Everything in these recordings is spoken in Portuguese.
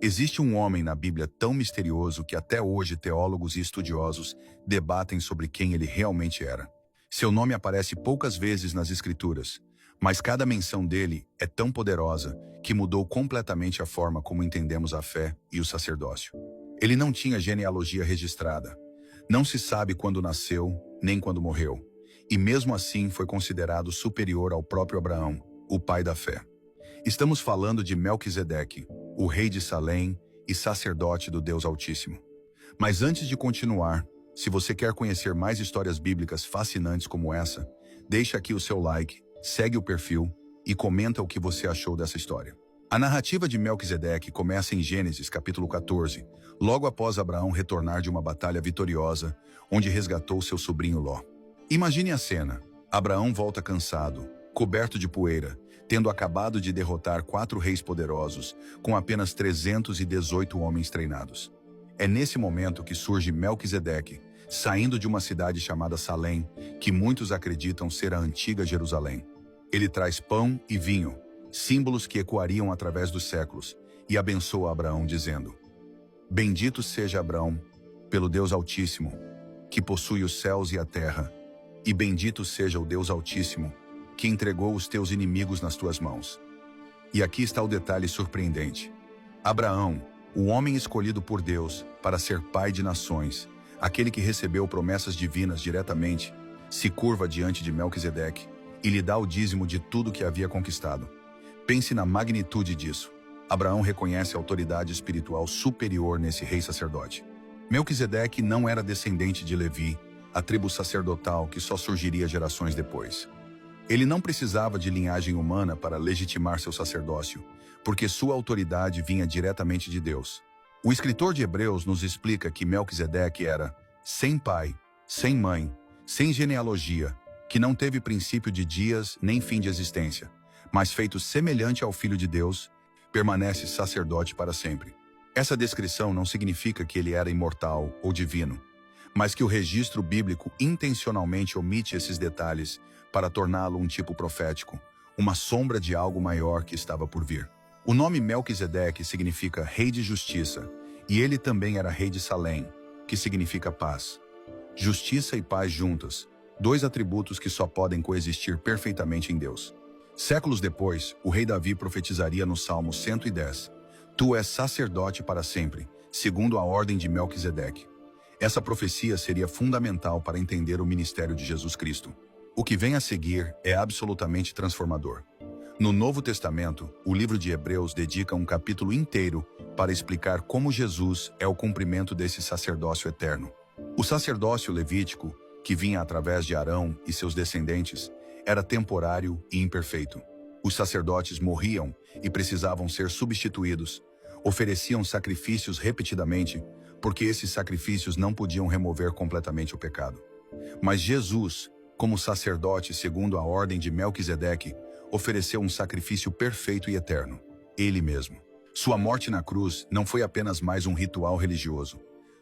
Existe um homem na Bíblia tão misterioso que até hoje teólogos e estudiosos debatem sobre quem ele realmente era. Seu nome aparece poucas vezes nas Escrituras, mas cada menção dele é tão poderosa que mudou completamente a forma como entendemos a fé e o sacerdócio. Ele não tinha genealogia registrada. Não se sabe quando nasceu, nem quando morreu. E mesmo assim foi considerado superior ao próprio Abraão, o pai da fé. Estamos falando de Melquisedeque, o rei de Salém e sacerdote do Deus Altíssimo. Mas antes de continuar, se você quer conhecer mais histórias bíblicas fascinantes como essa, deixa aqui o seu like, segue o perfil e comenta o que você achou dessa história. A narrativa de Melquisedeque começa em Gênesis capítulo 14, logo após Abraão retornar de uma batalha vitoriosa, onde resgatou seu sobrinho Ló. Imagine a cena. Abraão volta cansado, coberto de poeira, tendo acabado de derrotar 4 reis poderosos, com apenas 318 homens treinados. É nesse momento que surge Melquisedeque, saindo de uma cidade chamada Salém, que muitos acreditam ser a antiga Jerusalém. Ele traz pão e vinho, símbolos que ecoariam através dos séculos, e abençoa Abraão dizendo: Bendito seja Abraão, pelo Deus Altíssimo, que possui os céus e a terra, e bendito seja o Deus Altíssimo, que entregou os teus inimigos nas tuas mãos. E aqui está o detalhe surpreendente. Abraão, o homem escolhido por Deus para ser pai de nações, aquele que recebeu promessas divinas diretamente, se curva diante de Melquisedeque e lhe dá o dízimo de tudo que havia conquistado. Pense na magnitude disso. Abraão reconhece a autoridade espiritual superior nesse rei sacerdote. Melquisedeque não era descendente de Levi, a tribo sacerdotal que só surgiria gerações depois. Ele não precisava de linhagem humana para legitimar seu sacerdócio, porque sua autoridade vinha diretamente de Deus. O escritor de Hebreus nos explica que Melquisedeque era sem pai, sem mãe, sem genealogia, que não teve princípio de dias nem fim de existência, mas feito semelhante ao Filho de Deus, permanece sacerdote para sempre. Essa descrição não significa que ele era imortal ou divino, mas que o registro bíblico intencionalmente omite esses detalhes para torná-lo um tipo profético, uma sombra de algo maior que estava por vir. O nome Melquisedeque significa rei de justiça, e ele também era rei de Salém, que significa paz. Justiça e paz juntas, 2 atributos que só podem coexistir perfeitamente em Deus. Séculos depois, o rei Davi profetizaria no Salmo 110, Tu és sacerdote para sempre, segundo a ordem de Melquisedeque. Essa profecia seria fundamental para entender o ministério de Jesus Cristo. O que vem a seguir é absolutamente transformador. No Novo Testamento, o livro de Hebreus dedica um capítulo inteiro para explicar como Jesus é o cumprimento desse sacerdócio eterno. O sacerdócio levítico, que vinha através de Arão e seus descendentes, era temporário e imperfeito. Os sacerdotes morriam e precisavam ser substituídos, ofereciam sacrifícios repetidamente, porque esses sacrifícios não podiam remover completamente o pecado. Mas Jesus, como sacerdote segundo a ordem de Melquisedeque, ofereceu um sacrifício perfeito e eterno, ele mesmo. Sua morte na cruz não foi apenas mais um ritual religioso,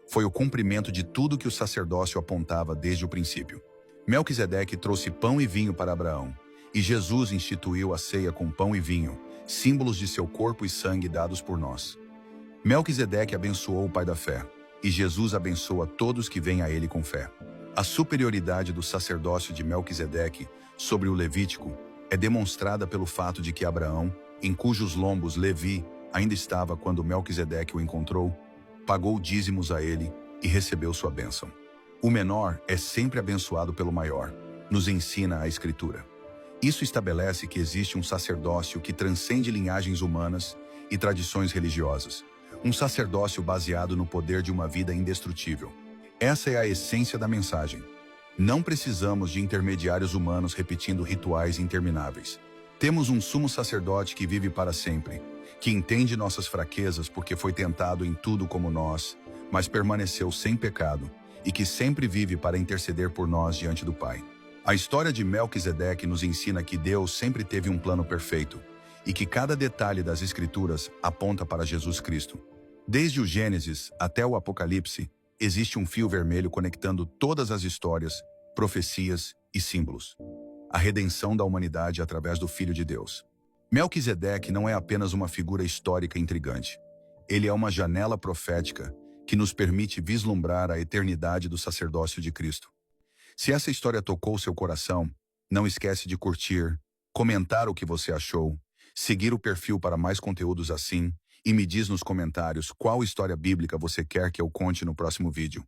foi o cumprimento de tudo que o sacerdócio apontava desde o princípio. Melquisedeque trouxe pão e vinho para Abraão, e Jesus instituiu a ceia com pão e vinho, símbolos de seu corpo e sangue dados por nós. Melquisedeque abençoou o pai da fé, e Jesus abençoa todos que vêm a ele com fé. A superioridade do sacerdócio de Melquisedeque sobre o levítico é demonstrada pelo fato de que Abraão, em cujos lombos Levi ainda estava quando Melquisedeque o encontrou, pagou dízimos a ele e recebeu sua bênção. O menor é sempre abençoado pelo maior, nos ensina a Escritura. Isso estabelece que existe um sacerdócio que transcende linhagens humanas e tradições religiosas, um sacerdócio baseado no poder de uma vida indestrutível. Essa é a essência da mensagem. Não precisamos de intermediários humanos repetindo rituais intermináveis. Temos um sumo sacerdote que vive para sempre, que entende nossas fraquezas porque foi tentado em tudo como nós, mas permaneceu sem pecado, e que sempre vive para interceder por nós diante do Pai. A história de Melquisedeque nos ensina que Deus sempre teve um plano perfeito, e que cada detalhe das Escrituras aponta para Jesus Cristo. Desde o Gênesis até o Apocalipse, existe um fio vermelho conectando todas as histórias, profecias e símbolos. A redenção da humanidade através do Filho de Deus. Melquisedeque não é apenas uma figura histórica intrigante. Ele é uma janela profética que nos permite vislumbrar a eternidade do sacerdócio de Cristo. Se essa história tocou seu coração, não esquece de curtir, comentar o que você achou, seguir o perfil para mais conteúdos assim e me diz nos comentários qual história bíblica você quer que eu conte no próximo vídeo.